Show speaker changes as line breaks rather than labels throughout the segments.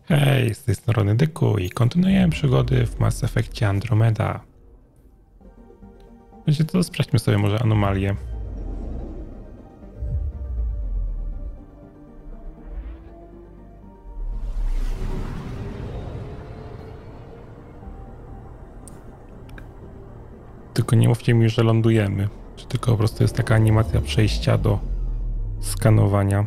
Hej, z tej strony Dyku i kontynuujemy przygody w Mass Effectie Andromeda. Wiecie co, sprawdźmy sobie może anomalię. Tylko nie mówcie mi, że lądujemy, czy tylko po prostu jest taka animacja przejścia do skanowania.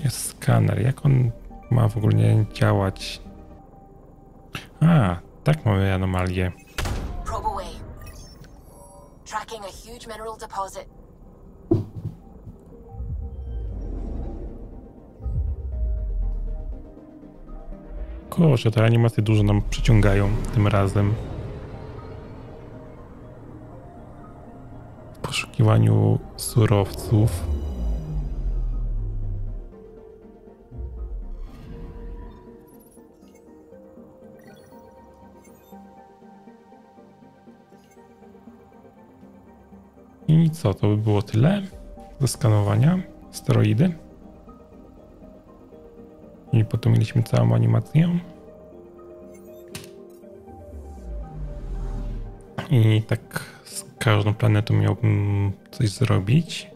Jest skaner. Jak on ma w ogóle działać? A, tak mamy anomalię.
Probe away. Tracking a huge mineral deposit.
Kurczę, te animacje dużo nam przyciągają tym razem. W poszukiwaniu surowców. I co, to by było tyle ze skanowania steroidy. I potem mieliśmy całą animację. I tak z każdą planetą miałbym coś zrobić.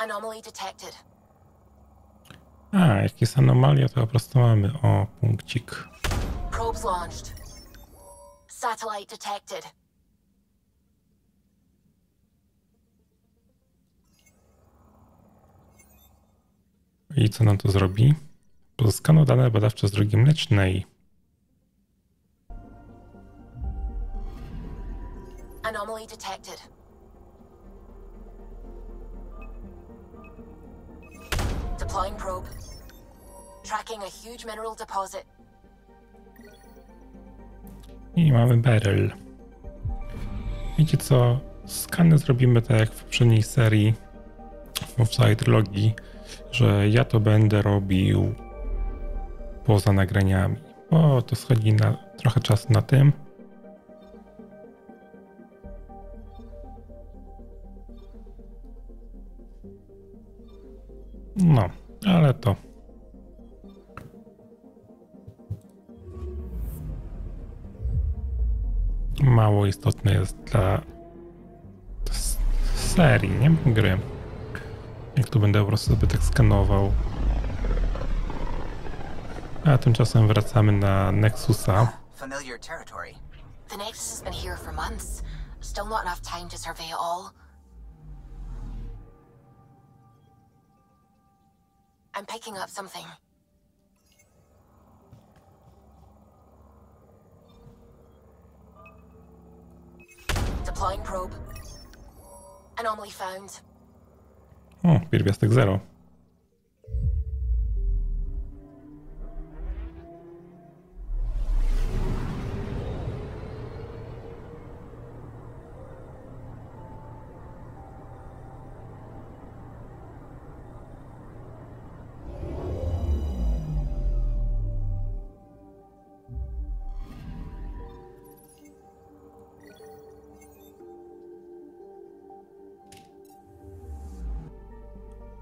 Anomaly detected.
A, jak jest anomalia, to po prostu mamy, o, punkcik.
Probes launched. Satellite detected.
I co nam to zrobi? Pozyskano dane badawcze z Drogi Mlecznej.
Anomaly detected. Deploying probe. Tracking a huge mineral deposit.
I mamy beryl. Wiecie co? Skany zrobimy tak jak w poprzedniej serii, w poprzedniej trylogii, że ja to będę robił poza nagraniami. Bo to schodzi na trochę czasu na tym. No, ale to mało istotne jest dla serii, nie gry. Jak tu będę po prostu sobie tak skanował. A tymczasem wracamy na Nexusa.
Familiar territory.
The Nexus has been here for months. Still not enough time to survey it all. I'm picking up something. Deploying probe. Anomaly found.
O, pierwiastek 0.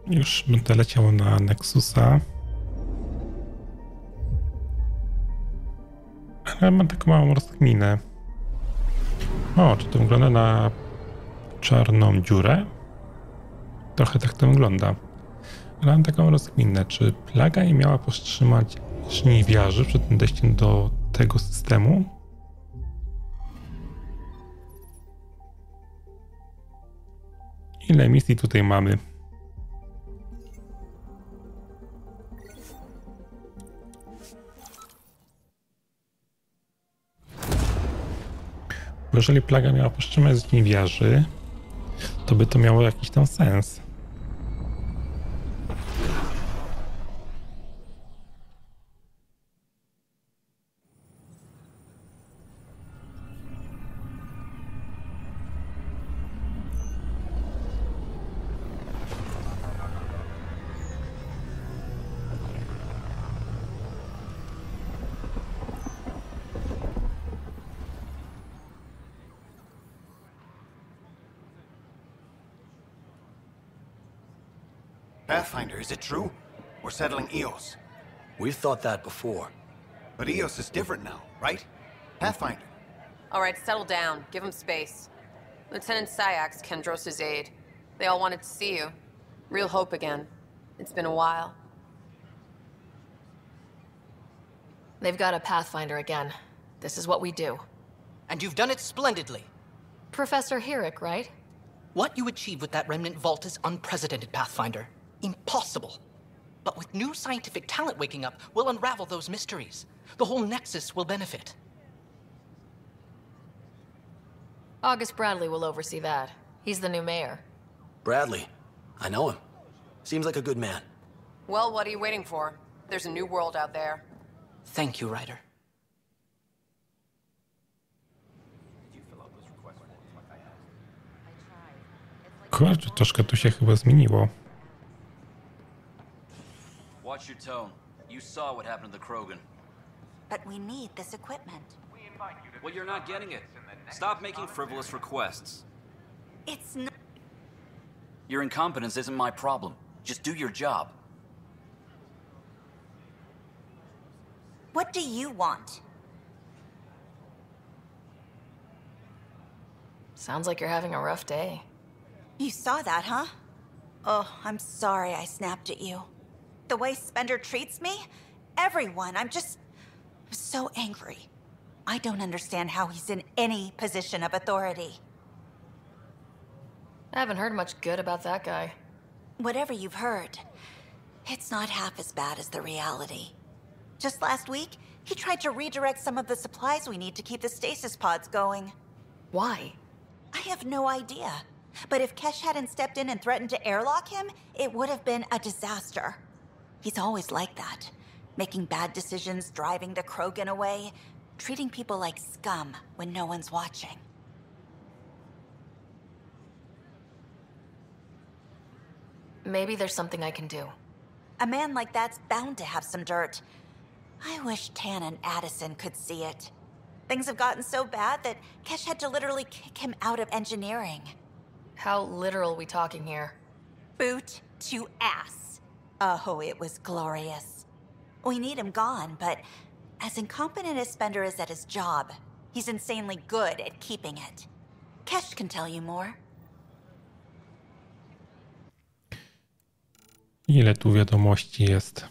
Już będę leciał na Nexusa. Ale mam taką małą rozkminę. O, czy to wygląda na czarną dziurę? Trochę tak to wygląda. Ale mam taką rozkminę, czy plaga nie miała powstrzymać żniwiarzy przed nadejściem do tego systemu? Ile misji tutaj mamy? Bo jeżeli plaga miała powstrzymać żniwiarzy, to by to miało jakiś tam sens.
Pathfinder, is it true? We're settling Eos.
We've thought that before.
But Eos is different now, right? Pathfinder.
All right, settle down. Give him space. Lieutenant Syax, Kendros' aide. They all wanted to see you. Real hope again. It's been a while.
They've got a Pathfinder again. This is what we do.
And you've done it splendidly.
Professor Herrick, right?
What you achieved with that remnant vault is unprecedented, Pathfinder. Impossible. But with new scientific talent waking up, we'll unravel those mysteries. The whole Nexus will benefit.
August Bradley will oversee that. He's the new mayor.
Bradley. I know him. Seems like a good man.
Well, what are you waiting for? There's a new world out there.
Thank you, Ryder.
Kurczę, troszkę tu się chyba zmieniło.
Watch your tone. You saw what happened to the Krogan.
But we need this equipment.
Well, you're not getting it. Stop making frivolous requests.
It's not.
Your incompetence isn't my problem. Just do your job.
What do you want?
Sounds like you're having a rough day.
You saw that, huh? Oh, I'm sorry I snapped at you. The way Spender treats me? Everyone, I'm so angry. I don't understand how he's in any position of authority.
I haven't heard much good about that guy.
Whatever you've heard, it's not half as bad as the reality. Just last week, he tried to redirect some of the supplies we need to keep the stasis pods going.
Why?
I have no idea. But if Kesh hadn't stepped in and threatened to airlock him, it would have been a disaster. He's always like that. Making bad decisions, driving the Krogan away, treating people like scum when no one's watching.
Maybe there's something I can do.
A man like that's bound to have some dirt. I wish Tan and Addison could see it. Things have gotten so bad that Kesh had to literally kick him out of engineering.
How literal we talking here?
Boot to ass. Oh, it was glorious. We need him gone, but as incompetent as Spender is at his job, he's insanely good at keeping it. Kesh can tell you more.
Ile tu wiadomości jest?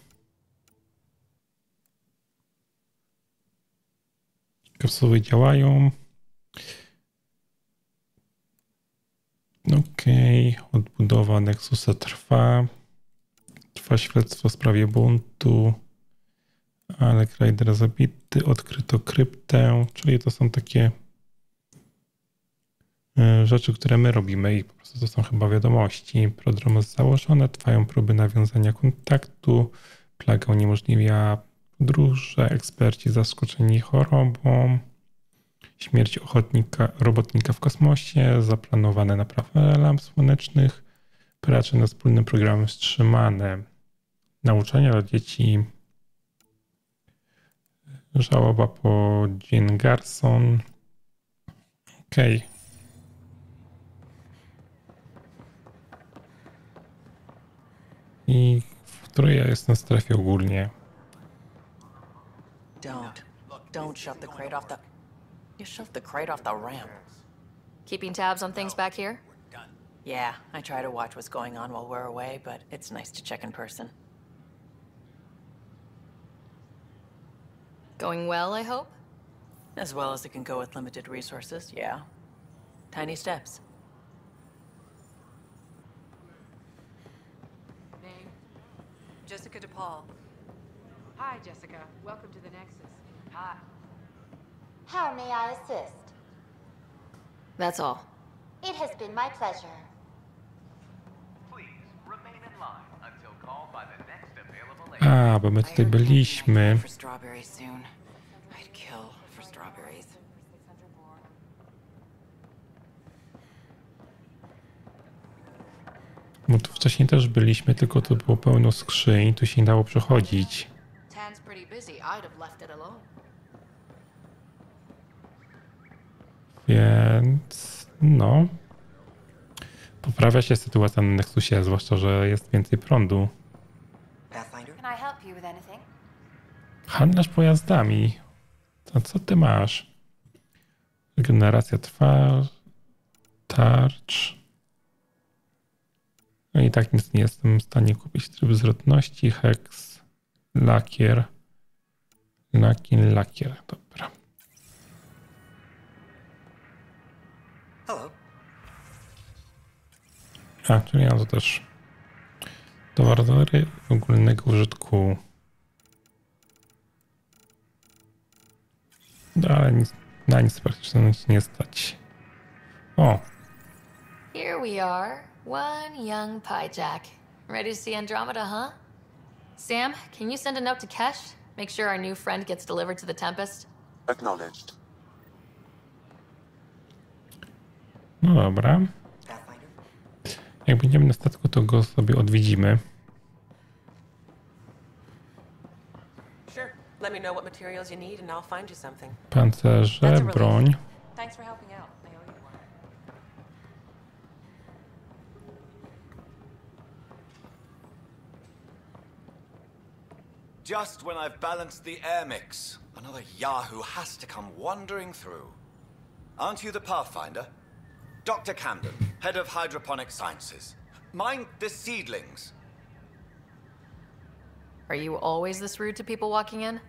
Kapsuły działają. Okej, odbudowa Nexusa trwa. Trwa śledztwo w sprawie buntu. Ale Ryder zabity, odkryto kryptę. Czyli to są takie rzeczy, które my robimy i po prostu to są chyba wiadomości. Prodrom jest założone, trwają próby nawiązania kontaktu. Plaga uniemożliwia podróże, eksperci zaskoczeni chorobą. Śmierć robotnika w kosmosie, zaplanowane naprawy lamp słonecznych, prace nad wspólnym programem wstrzymane, nauczania dla dzieci, żałoba po Jean Garson. Okej. I w której ja jestem na strefie ogólnie?
Don't shove the crate off the... You shoved the crate off the ramp.
Keeping tabs on things back here?
Yeah, I try to watch what's going on while we're away, but it's nice to check in person.
Going well, I hope?
As well as it can go with limited resources, yeah. Tiny steps.
Name?
Jessica DePaul.
Hi, Jessica. Welcome to the Nexus. Hi.
How may I assist?
That's all.
It has been my pleasure.
Please remain in line until called by the next available
A, bo my tutaj byliśmy.
For strawberries soon. I'd kill for strawberries.
Bo tu wcześniej też byliśmy, tylko tu było pełno skrzyń, tu się nie dało przechodzić.
Tan's pretty busy. I'd have left it alone.
Więc no. Poprawia się sytuacja na Nexusie, zwłaszcza, że jest więcej prądu.
Can I help you with anything?
Handlarz pojazdami. To co ty masz? Regeneracja tarcz. No i tak nic nie jestem w stanie kupić. Tryb zwrotności, heks, lakier. Lakier, dobra.
Hello.
A, czyli ja to też towary ogólnego użytku. No, ale nic, na nic praktycznie nie stać. O!
Here we are, one young piejack. Ready to see Andromeda, huh? Sam, can you send a note to Kesh? Make sure our new friend gets delivered to the Tempest?
Acknowledged.
No dobra. Jak będziemy na statku, to go sobie odwiedzimy.
Sure. Let me know what materials you need and I'll find you something.
Pancerze, broń.
Thanks for helping out. I owe you one.
Just when I've balanced the air mix, another Yahoo has to come wandering through. Aren't you the Pathfinder? Dr. Camden, head of hydroponic sciences. Mind the seedlings.
Are you always this rude to people walking in?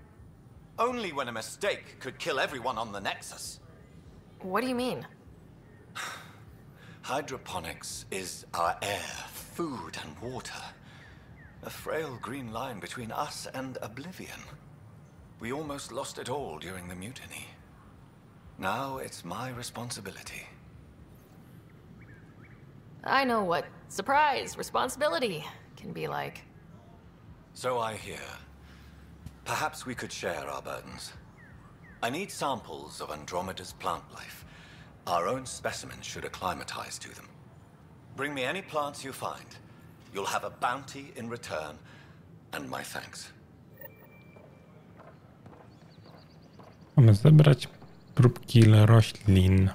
Only when a mistake could kill everyone on the Nexus.
What do you mean?
Hydroponics is our air, food, and water. A frail green line between us and oblivion. We almost lost it all during the mutiny. Now it's my responsibility.
I know what surprise, responsibility can be like.
So I hear. Perhaps we could share our burdens. I need samples of Andromeda's plant life. Our own specimens should acclimatize to them. Bring me any plants you find. You'll have a bounty in return, and my thanks.
Mamy zebrać próbki roślin.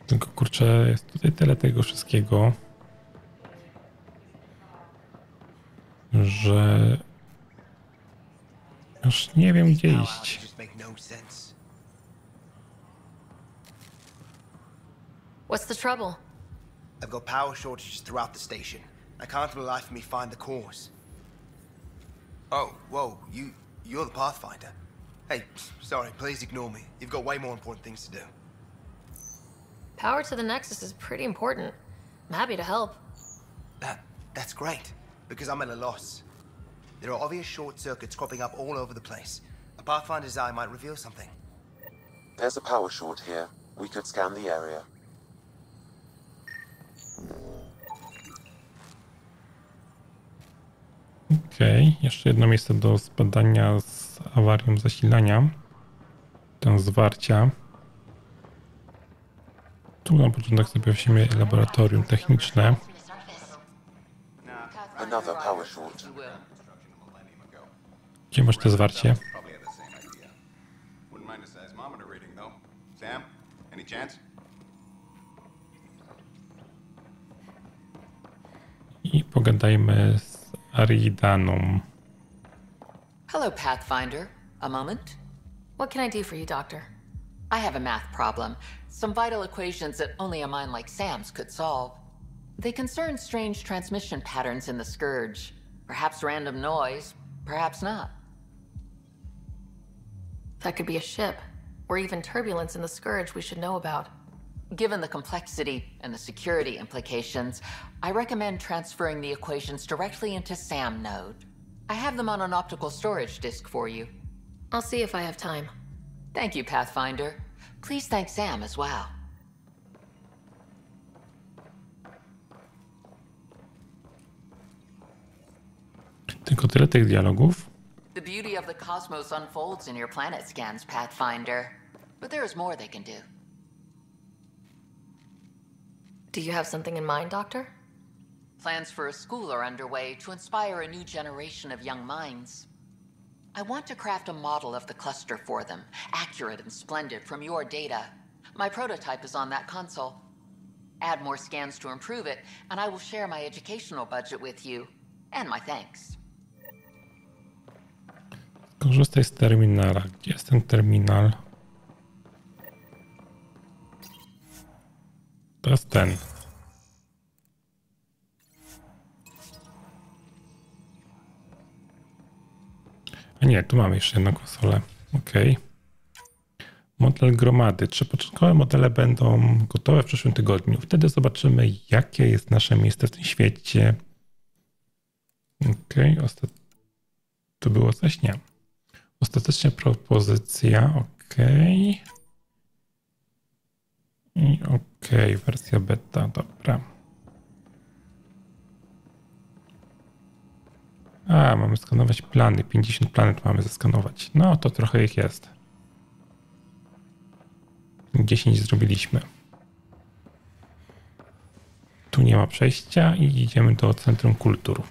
Tylko kurczę, jest tutaj tyle tego wszystkiego, że już nie wiem gdzie iść.
What's the trouble?
I've got power shortages throughout the station. I can't for the life of me find the cause. Oh, whoa, you're the Pathfinder. Hey, sorry, please ignore me. You've got way more important things to do.
Power to the Nexus is pretty important. I'm happy to help.
That's great, because I'm at a loss. There are obvious short circuits cropping up all over the place. A Pathfinder's eye might reveal something.
There's a power short here. We could scan the area.
Okej, jeszcze jedno miejsce do zbadania z awarią zasilania. Ten zwarcia. Tu na początek sobie weźmiemy laboratorium techniczne.
Another power short.
Gdzie masz to zwarcie?
Sam, any chance?
I pogadajmy z Aridaną.
Hello, Pathfinder. A moment?
What can I do for you, Doctor?
I have a math problem. Some vital equations that only a mind like Sam's could solve. They concern strange transmission patterns in the Scourge. Perhaps random noise, perhaps not.
That could be a ship, or even turbulence in the Scourge we should know about.
Given the complexity and the security implications, I recommend transferring the equations directly into SAM node. I have them on an optical storage disk for you.
I'll see if I have time.
Thank you, Pathfinder. Please thank Sam as well.
Tylko tyle tych dialogów.
The beauty of the cosmos unfolds in your planet scans, Pathfinder. But there is more they can do.
Do you have something in mind, Doctor?
Plans for a school are underway to inspire a new generation of young minds. I want to craft a model of the cluster for them, accurate and splendid from your data. My prototype is on that console. Add more scans to improve it, and I will share my educational budget with you, and my thanks.
Korzystaj z terminala. Gdzie jest ten terminal? To jest ten. A nie, tu mamy jeszcze jedną konsolę. OK. Model gromady. 3 początkowe modele będą gotowe w przyszłym tygodniu. Wtedy zobaczymy, jakie jest nasze miejsce w tym świecie. OK. To było coś? Nie. Ostatecznie propozycja. OK. I OK. Wersja beta. Dobra. A, mamy skanować plany. 50 planet mamy zeskanować. No, to trochę ich jest. 10 zrobiliśmy. Tu nie ma przejścia i idziemy do Centrum Kultur.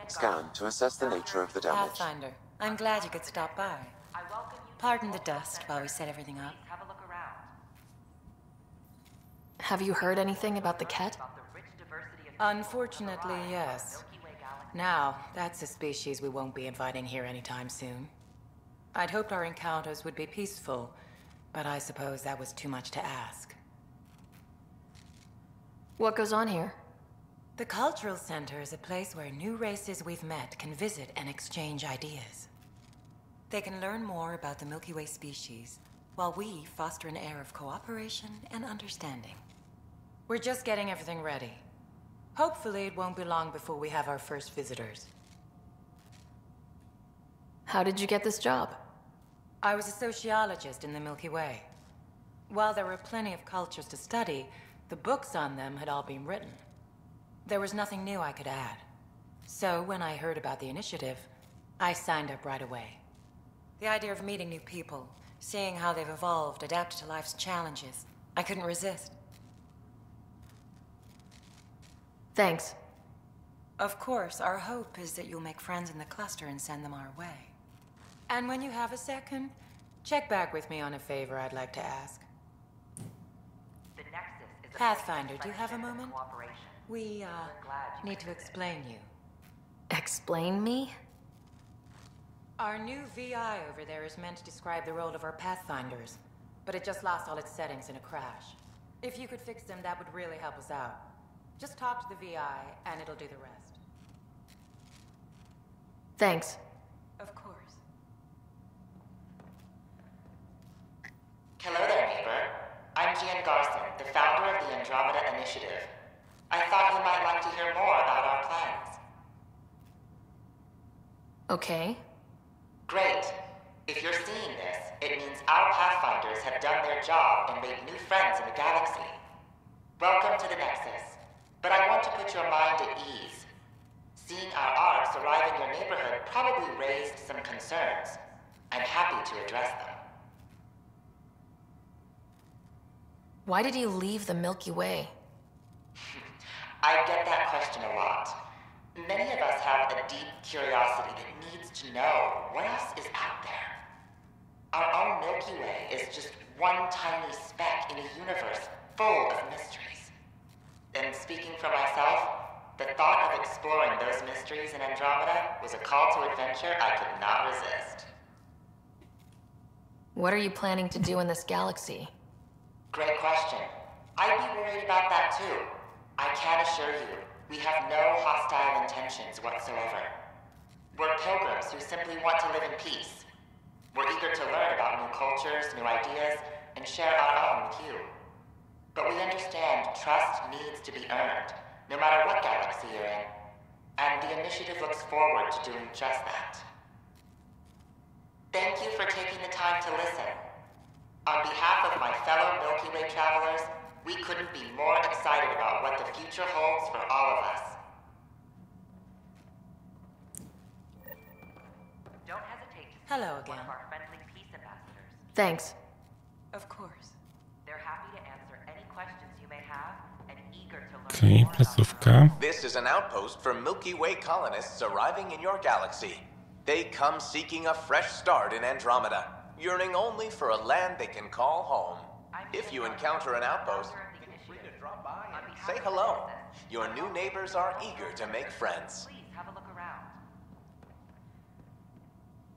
Scan to assess the nature of the damage.
Pathfinder, I'm glad you could stop by. Pardon the dust while we set everything up.
Have you heard anything about the Ket?
Unfortunately, yes. Now, that's a species we won't be inviting here anytime soon. I'd hoped our encounters would be peaceful, but I suppose that was too much to ask.
What goes on here?
The Cultural Center is a place where new races we've met can visit and exchange ideas. They can learn more about the Milky Way species, while we foster an air of cooperation and understanding. We're just getting everything ready. Hopefully it won't be long before we have our first visitors.
How did you get this job?
I was a sociologist in the Milky Way. While there were plenty of cultures to study, the books on them had all been written. There was nothing new I could add. So when I heard about the initiative, I signed up right away. The idea of meeting new people, seeing how they've evolved, adapted to life's challenges, I couldn't resist.
Thanks.
Of course, our hope is that you'll make friends in the cluster and send them our way. And when you have a second, check back with me on a favor I'd like to ask.
The Nexus is a
Pathfinder, do you have a moment? We, need to explain you.
Explain me?
Our new VI over there is meant to describe the role of our Pathfinders, but it just lost all its settings in a crash. If you could fix them, that would really help us out. Just talk to the VI, and it'll do the rest.
Thanks.
Of course.
Hello there, neighbor. I'm Gian Garson, the founder of the Andromeda Initiative. I thought you might like to hear more about our plans.
Okay.
Great. If you're seeing this, it means our Pathfinders have done their job and made new friends in the galaxy. Welcome to the Nexus. But I want to put your mind at ease. Seeing our arcs arrive in your neighborhood probably raised some concerns. I'm happy to address them.
Why did you leave the Milky Way?
I get that question a lot. Many of us have a deep curiosity that needs to know what else is out there. Our own Milky Way is just one tiny speck in a universe full of mysteries. And speaking for myself, the thought of exploring those mysteries in Andromeda was a call to adventure I could not resist.
What are you planning to do in this galaxy?
Great question. I'd be worried about that too. I can assure you, we have no hostile intentions whatsoever. We're pilgrims who simply want to live in peace. We're eager to learn about new cultures, new ideas, and share our own with you. But we understand trust needs to be earned, no matter what galaxy you're in. And the initiative looks forward to doing just that. Thank you for taking the time to listen. On behalf of my fellow Milky Way travelers, we couldn't be more excited about what the future holds for all of us.
Don't hesitate to
Hello
one
again.
of our friendly peace ambassadors.
Thanks.
Of course. They're happy to answer any questions you may have and eager to learn
Okej,
more about
placówka.
This is an outpost for Milky Way colonists arriving in your galaxy. They come seeking a fresh start in Andromeda, yearning only for a land they can call home. If you encounter an outpost, feel free to drop by and say hello. Your new neighbors are eager to make friends.
Please have a look around.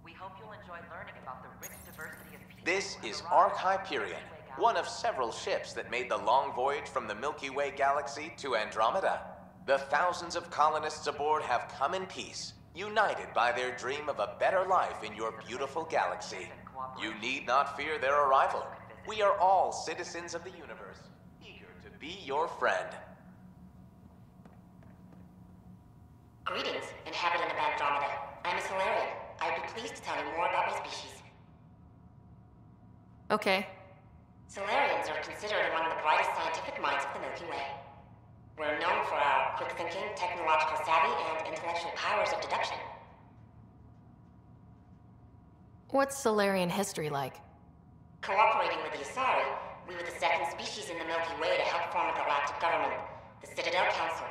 We hope you'll enjoy learning about the rich diversity of people.
This is Ark Hyperion, one of several ships that made the long voyage from the Milky Way galaxy to Andromeda. The thousands of colonists aboard have come in peace, united by their dream of a better life in your beautiful galaxy. You need not fear their arrival. We are all citizens of the universe, eager to be your friend.
Greetings, inhabitant of Andromeda. I'm a Solarian. I'd be pleased to tell you more about my species.
Okay.
Solarians are considered among the brightest scientific minds of the Milky Way. We're known for our quick thinking, technological savvy, and intellectual powers of deduction.
What's Solarian history like?
Cooperating with the Asari, we were the second species in the Milky Way to help form a galactic government, the Citadel Council.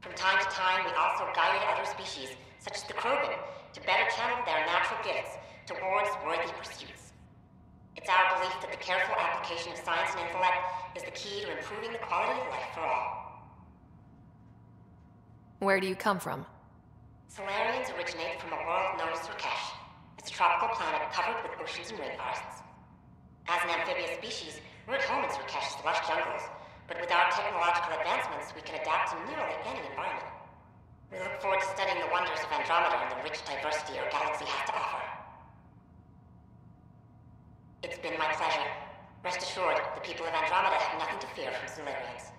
From time to time, we also guided other species, such as the Krogan, to better channel their natural gifts towards worthy pursuits. It's our belief that the careful application of science and intellect is the key to improving the quality of life for all.
Where do you come from?
Solarians originate from a world known as Surkesh. It's a tropical planet covered with oceans and rainforests. As an amphibious species, we're at home in Surkesh's lush jungles, but with our technological advancements, we can adapt to nearly any environment. We look forward to studying the wonders of Andromeda and the rich diversity our galaxy has to offer. It's been my pleasure. Rest assured, the people of Andromeda have nothing to fear from Solarians.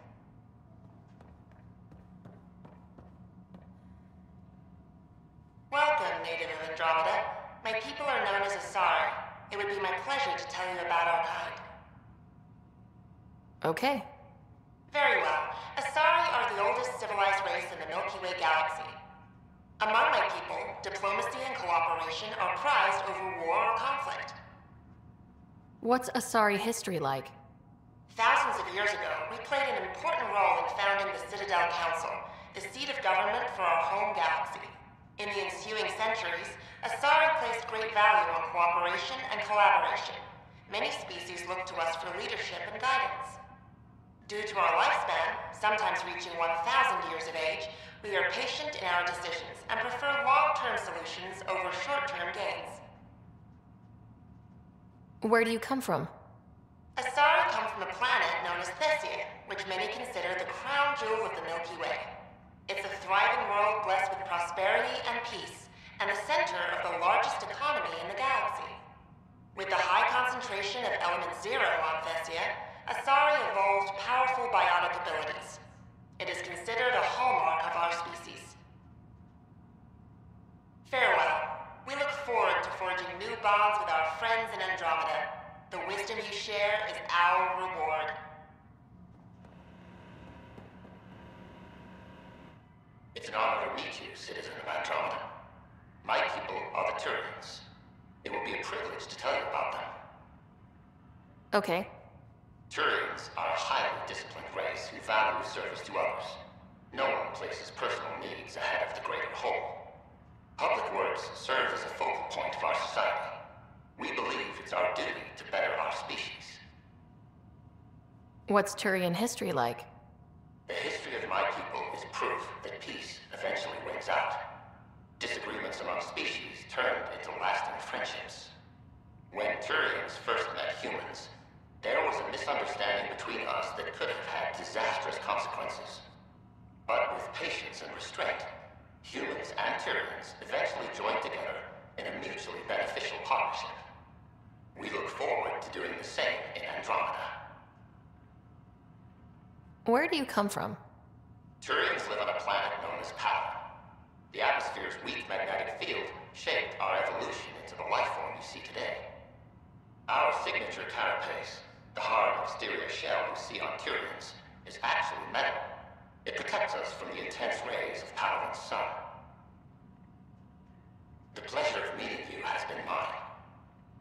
Welcome, native of Andromeda. My people are known as Asari. It would be my pleasure to tell you about our kind.
Okay.
Very well. Asari are the oldest civilized race in the Milky Way galaxy. Among my people, diplomacy and cooperation are prized over war or conflict.
What's Asari history like?
Thousands of years ago, we played an important role in founding the Citadel Council, the seat of government for our home galaxy. In the ensuing centuries, Asari placed great value on cooperation and collaboration. Many species look to us for leadership and guidance. Due to our lifespan, sometimes reaching 1,000 years of age, we are patient in our decisions and prefer long-term solutions over short-term gains.
Where do you come from?
Asari come from a planet known as Thessia, which many consider the crown jewel of the Milky Way. It's a thriving world blessed with prosperity and peace, and the center of the largest economy in the galaxy. With the high concentration of element zero on Thessia, Asari evolved powerful biotic abilities. It is considered a hallmark of our species. Farewell. We look forward to forging new bonds with our friends in Andromeda. The wisdom you share is our reward.
It's an honor to meet you, citizen of Andromeda. My people are the Turians. It will be a privilege to tell you about them.
Okay.
Turians are a highly disciplined race who value service to others. No one places personal needs ahead of the greater whole. Public works serve as a focal point of our society. We believe it's our duty to better our species.
What's Turian history like?
The history of my people is proof that peace eventually wins out. Disagreements among species turned into lasting friendships. When Turians first met humans, there was a misunderstanding between us that could have had disastrous consequences. But with patience and restraint, humans and Turians eventually joined together in a mutually beneficial partnership. We look forward to doing the same in Andromeda.
Where do you come from?
Turians live on a planet known as Power. The atmosphere's weak magnetic field shaped our evolution into the life form you see today. Our signature carapace, the hard exterior shell you see on Turians, is actually metal. It protects us from the intense rays of Power's sun. The pleasure of meeting you has been mine.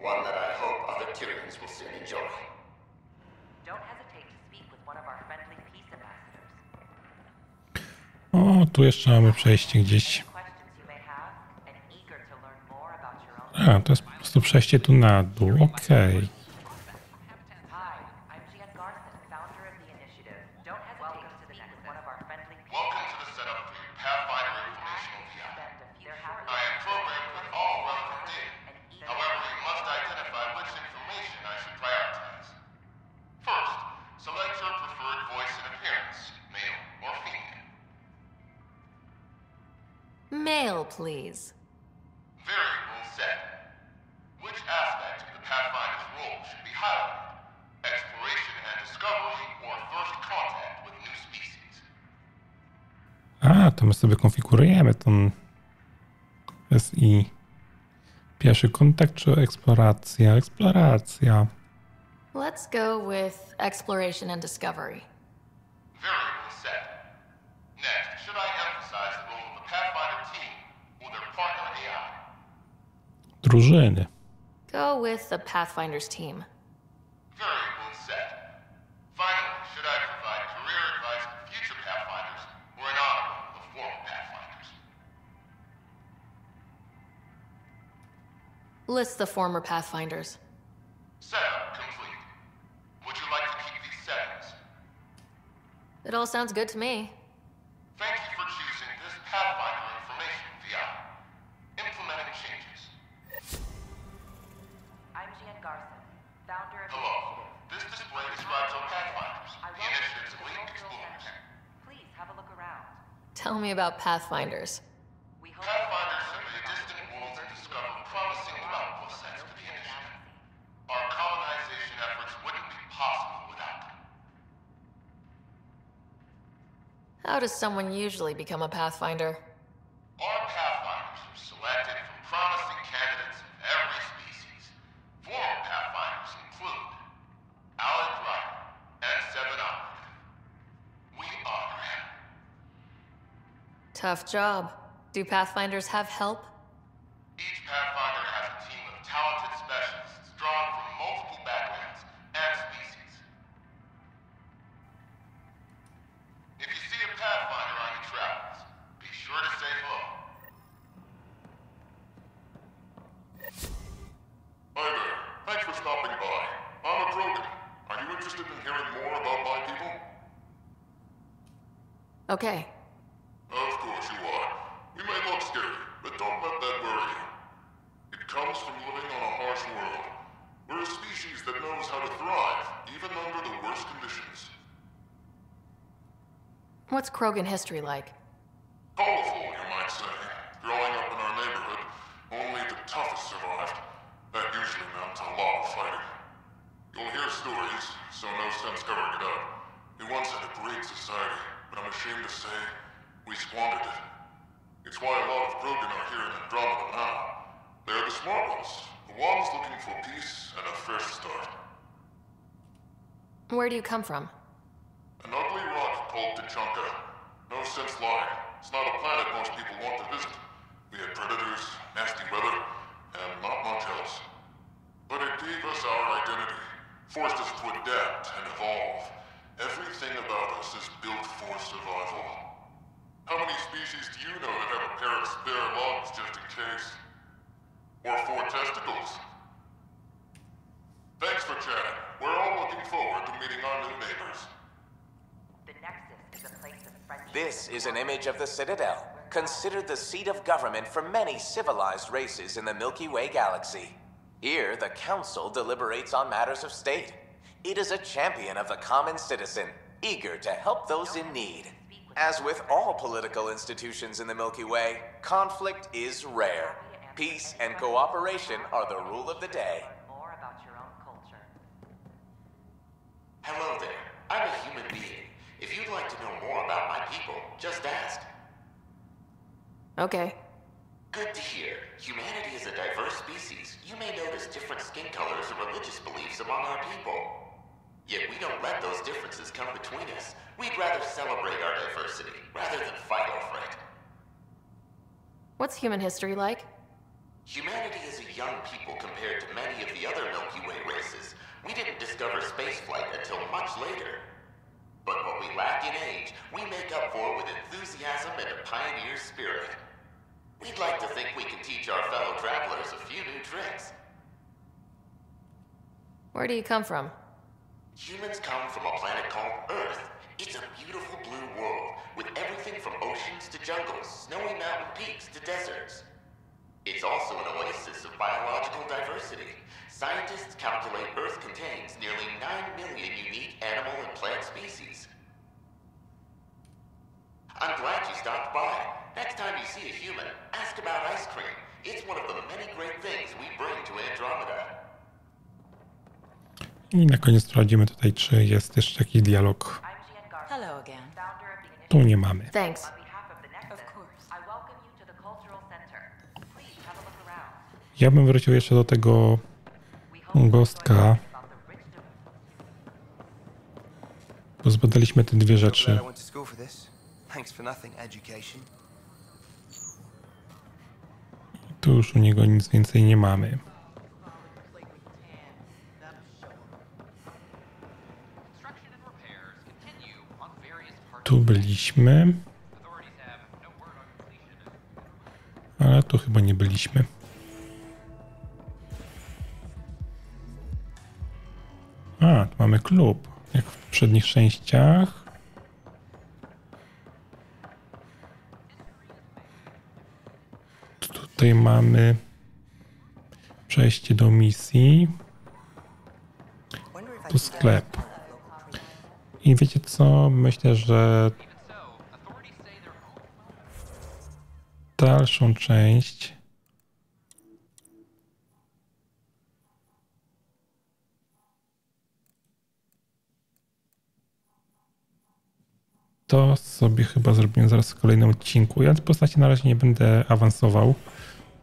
One that I hope other Tyrians will soon enjoy.
Don't hesitate to speak with one of our friendly peace ambassadors.
O, tu jeszcze mamy przejście gdzieś. A, to jest po prostu przejście tu na dół, okej.
Male, please.
Variable set. Which aspect of the Pathfinder's role should be highlighted? Exploration and discovery, or first contact with new species?
A, to my sobie konfigurujemy tą SI. Pierwszy kontakt czy eksploracja? Eksploracja.
Let's go with exploration and discovery.
Variable set. Next, should I emphasize the role of the Pathfinder team or their partner AI?
Drużyny.
Go with the Pathfinder's team.
Variable set. Finally, should I provide career advice for future Pathfinders or in honor of former Pathfinders?
List the former Pathfinders.
Setup complete. Would you like to keep these settings?
It all sounds good to me.
Thank you for choosing this Pathfinder information VI. Implementing changes.
I'm Gian Garson, founder of
Hello. This display describes our Pathfinders, the initiative's elite explorers.
Please have a look around.
Tell me about Pathfinders.
Pathfinders survey distant worlds and discover promising new outposts to the initiative. Our colonization efforts wouldn't be possible without them.
How does someone usually become a Pathfinder?
Our Pathfinders are selected from promising candidates of every species. Former Pathfinders include Alec Ryder and Seven Operative. We honor him.
Tough job. Do Pathfinders have help?
Each Pathfinder has a team of talented specialists drawn from multiple backgrounds and species. If you see a Pathfinder on your travels, be sure to say hello. Hi there. Thanks for stopping by. I'm a Drogę. Are you interested in hearing more about my people?
Okay.
Of course you are. We may look scary, but don't let that worry you. It comes from living on a harsh world. We're a species that knows how to thrive, even under the worst conditions.
What's Krogan history like?
Colorful, you might say. Growing up in our neighborhood, only the toughest survived. That usually meant a lot of fighting. You'll hear stories, so no sense covering it up. We once had a great society, but I'm ashamed to say, we squandered it. It's why a lot of Krogan are here in Andromeda now. They're the smart ones, the ones looking for peace and a fresh start.
Where do you come from?
An ugly rock called Tachanka. No sense lying. It's not a planet most people want to visit. We had predators, nasty weather, and not much else. But it gave us our identity, forced us to adapt and evolve. Everything about us is built for survival. How many species do you know that have a pair of spare lungs just in case? Or 4 testicles? Thanks for chatting. We're all looking forward to meeting our new neighbors.
The Nexus is a place of friendship.
This is an image of the Citadel, considered the seat of government for many civilized races in the Milky Way galaxy. Here, the Council deliberates on matters of state. It is a champion of the common citizen, eager to help those in need. As with all political institutions in the Milky Way, conflict is rare. Peace and cooperation are the rule of the day.
More about your own culture.
Hello there. I'm a human being. If you'd like to know more about my people, just ask.
Okay.
Good to hear. Humanity is a diverse species. You may notice different skin colors or religious beliefs among our people. Yet we don't let those differences come between us. We'd rather celebrate our diversity, rather than fight over it.
What's human history like?
Humanity is a young people compared to many of the other Milky Way races. We didn't discover spaceflight until much later. But what we lack in age, we make up for with enthusiasm and a pioneer spirit. We'd like to think we can teach our fellow travelers a few new tricks.
Where do you come from?
Humans come from a planet called Earth. It's a beautiful blue world, with everything from oceans to jungles, snowy mountain peaks to deserts. It's also an oasis of biological diversity. Scientists calculate Earth contains nearly 9 million unique animal and plant species. I'm glad you stopped by. Next time you see a human, ask about ice cream. It's one of the many great things we bring to Andromeda.
I na koniec sprawdzimy tutaj, czy jest jeszcze jakiś dialog.
Hello again.
Tu nie mamy.
Thanks.
Of course.
I welcome you to the cultural center. Please have a look around.
Ja bym wrócił jeszcze do tego gostka. Bo zbadaliśmy te dwie rzeczy. Tu już u niego nic więcej nie mamy. Tu byliśmy. Ale tu chyba nie byliśmy. A, tu mamy klub, jak w poprzednich częściach. Tutaj mamy przejście do misji. Tu sklep. I wiecie co? Myślę, że dalszą część to sobie chyba zrobimy zaraz w kolejnym odcinku. Ja w postaci na razie nie będę awansował,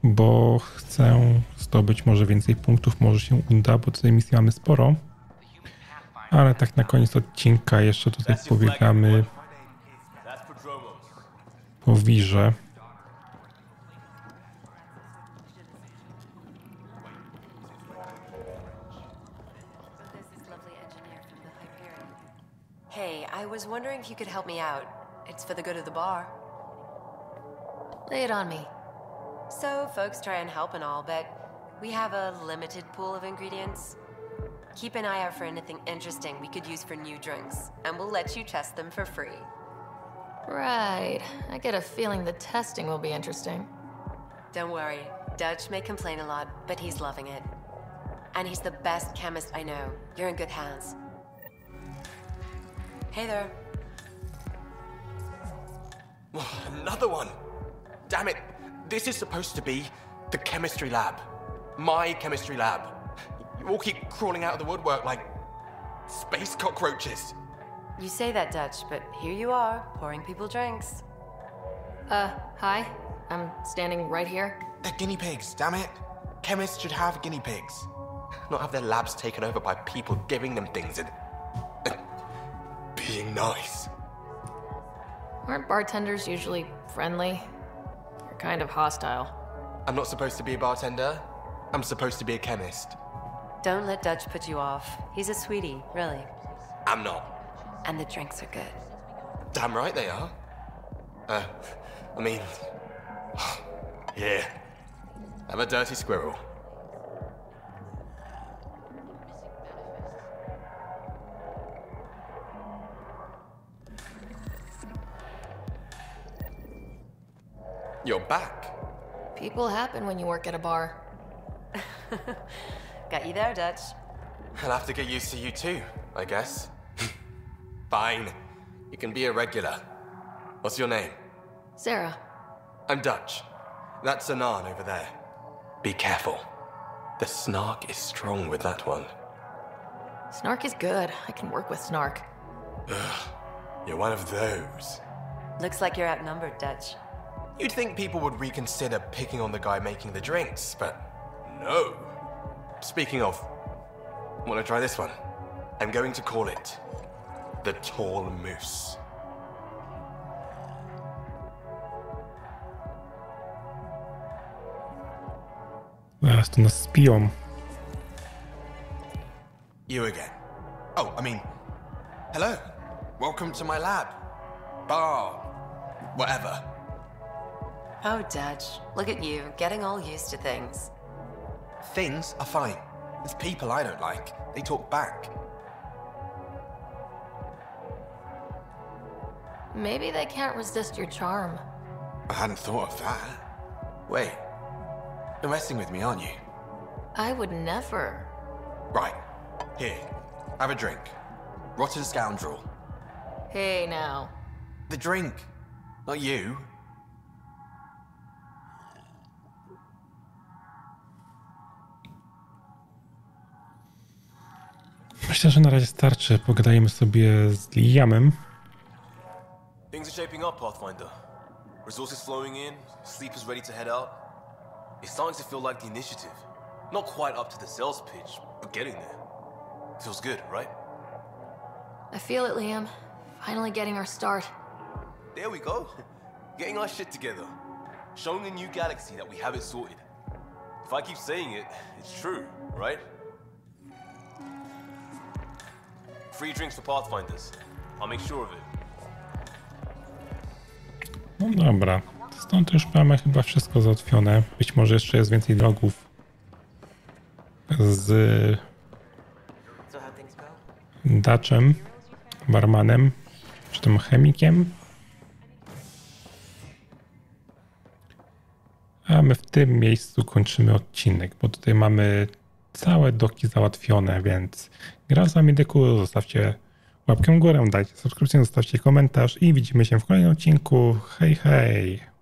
bo chcę zdobyć może więcej punktów, może się uda, bo tutaj misji mamy sporo. Ale tak na koniec odcinka jeszcze tutaj pobiegamy po wirze.
Hey, I was wondering if you could help me out. It's for the good of the bar.
Lay it on me.
So, folks try and help and all, but we have a limited pool of ingredients. Keep an eye out for anything interesting we could use for new drinks, and we'll let you test them for free.
Right. I get a feeling the testing will be interesting.
Don't worry. Dutch may complain a lot, but he's loving it. And he's the best chemist I know. You're in good hands. Hey there.
Another one! Damn it! This is supposed to be the chemistry lab. My chemistry lab. You all keep crawling out of the woodwork like space cockroaches.
You say that, Dutch, but here you are, pouring people drinks.
Hi. I'm standing right here.
They're guinea pigs, damn it. Chemists should have guinea pigs. Not have their labs taken over by people giving them things and being nice.
Aren't bartenders usually friendly? They're kind of hostile.
I'm not supposed to be a bartender. I'm supposed to be a chemist.
Don't let Dutch put you off. He's a sweetie, really.
I'm not.
And the drinks are good.
Damn right they are. I mean... yeah. I'm a dirty squirrel. You're back.
People happen when you work at a bar.
Got you there, Dutch.
I'll have to get used to you too, I guess. Fine. You can be a regular. What's your name?
Sarah.
I'm Dutch. That's Anan over there. Be careful. The snark is strong with that one.
Snark is good. I can work with snark.
Ugh. You're one of those.
Looks like you're outnumbered, Dutch.
You'd think people would reconsider picking on the guy making the drinks, but no. Speaking of, wanna try this one? I'm going to call it the Tall Moose.
Teraz tu nas spiją.
You again. Oh, I mean, hello. Welcome to my lab. Bar. Whatever.
Oh, Dutch. Look at you, getting all used to things.
Things are fine. It's people I don't like. They talk back.
Maybe they can't resist your charm.
I hadn't thought of that. Wait. You're messing with me, aren't you?
I would never.
Right. Here. Have a drink. Rotten scoundrel.
Hey, now.
The drink. Not you.
Myślę, że na razie starczy. Pogadajmy sobie z Liamem.
Things are shaping up, Pathfinder. Resources flowing in, sleepers ready to head out. It's starting to feel like the initiative. Not quite up to the sales pitch, but getting there. Feels good, right?
I feel it, Liam. Finally getting our start.
There we go. Getting our shit together. Showing a new galaxy that we have it sorted. If I keep saying it, it's true, right? Free drinks for Pathfinders. I'll make sure of it.
No dobra. Stąd już mamy chyba wszystko załatwione. Być może jeszcze jest więcej drogów z Dutchem, barmanem, czy tym chemikiem. A my w tym miejscu kończymy odcinek, bo tutaj mamy całe doki załatwione, więc gra z wami Deku. Zostawcie łapkę w górę, dajcie subskrypcję, zostawcie komentarz i widzimy się w kolejnym odcinku. Hej, hej!